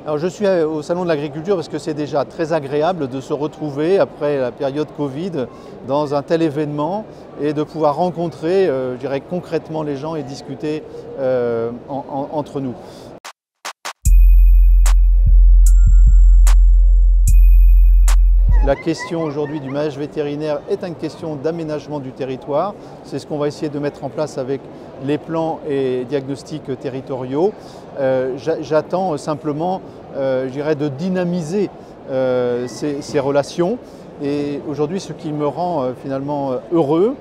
Alors je suis au Salon de l'Agriculture parce que c'est déjà très agréable de se retrouver après la période Covid dans un tel événement et de pouvoir rencontrer, je dirais, concrètement les gens et discuter entre nous. La question aujourd'hui du maillage vétérinaire est une question d'aménagement du territoire. C'est ce qu'on va essayer de mettre en place avec les plans et diagnostics territoriaux. J'attends simplement, je dirais, de dynamiser ces relations. Et aujourd'hui, ce qui me rend finalement heureux,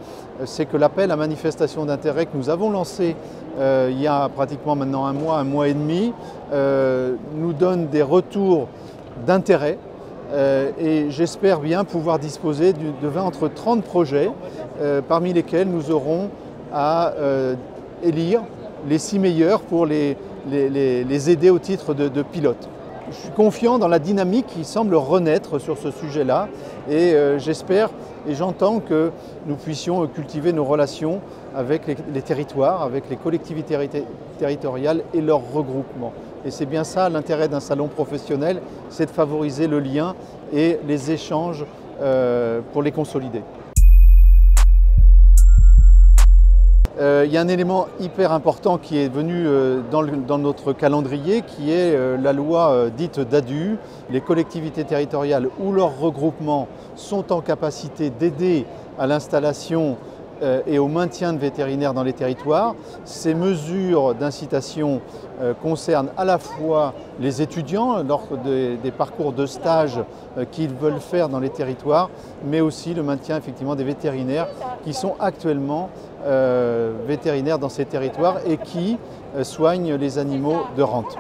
c'est que l'appel à manifestation d'intérêt que nous avons lancé il y a pratiquement maintenant un mois et demi, nous donne des retours d'intérêt. Et j'espère bien pouvoir disposer de 20 entre 30 projets, parmi lesquels nous aurons à élire les 6 meilleurs pour les aider au titre de pilote. Je suis confiant dans la dynamique qui semble renaître sur ce sujet-là et j'espère et j'entends que nous puissions cultiver nos relations avec les territoires, avec les collectivités territoriales et leurs regroupements. Et c'est bien ça l'intérêt d'un salon professionnel, c'est de favoriser le lien et les échanges pour les consolider. Il y a un élément hyper important qui est venu dans notre calendrier, qui est la loi dite DADU. Les collectivités territoriales ou leurs regroupements sont en capacité d'aider à l'installation et au maintien de vétérinaires dans les territoires. Ces mesures d'incitation concernent à la fois les étudiants lors des parcours de stage qu'ils veulent faire dans les territoires, mais aussi le maintien effectivement des vétérinaires qui sont actuellement vétérinaires dans ces territoires et qui soignent les animaux de rente.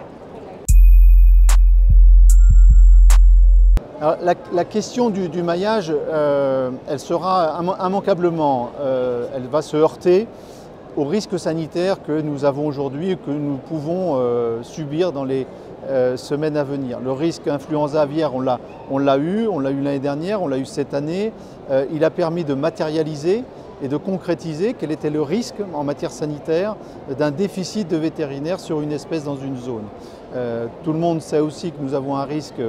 Alors, la question du maillage, elle sera immanquablement, elle va se heurter aux risques sanitaires que nous avons aujourd'hui et que nous pouvons subir dans les semaines à venir. Le risque influenza aviaire, on l'a eu l'année dernière, on l'a eu cette année. Il a permis de matérialiser et de concrétiser quel était le risque en matière sanitaire d'un déficit de vétérinaires sur une espèce dans une zone. Tout le monde sait aussi que nous avons un risque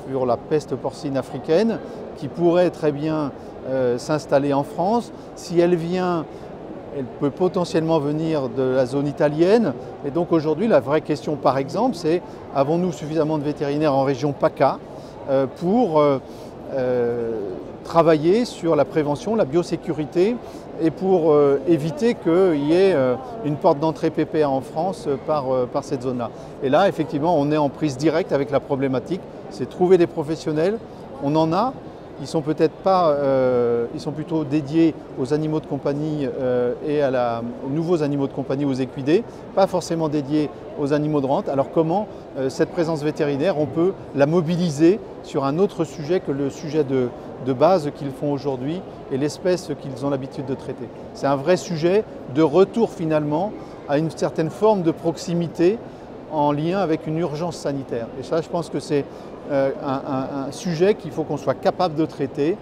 sur la peste porcine africaine qui pourrait très bien s'installer en France. Si elle vient, elle peut potentiellement venir de la zone italienne. Et donc aujourd'hui, la vraie question par exemple, c'est avons-nous suffisamment de vétérinaires en région PACA pour travailler sur la prévention, la biosécurité et pour éviter qu'il y ait une porte d'entrée PPA en France par cette zone-là. Et là, effectivement, on est en prise directe avec la problématique, c'est trouver des professionnels. On en a, ils sont peut-être pas, ils sont plutôt dédiés aux animaux de compagnie et aux nouveaux animaux de compagnie, aux équidés, pas forcément dédiés aux animaux de rente. Alors comment cette présence vétérinaire, on peut la mobiliser sur un autre sujet que le sujet de base qu'ils font aujourd'hui et l'espèce qu'ils ont l'habitude de traiter. C'est un vrai sujet de retour finalement à une certaine forme de proximité en lien avec une urgence sanitaire. Et ça, je pense que c'est un sujet qu'il faut qu'on soit capable de traiter.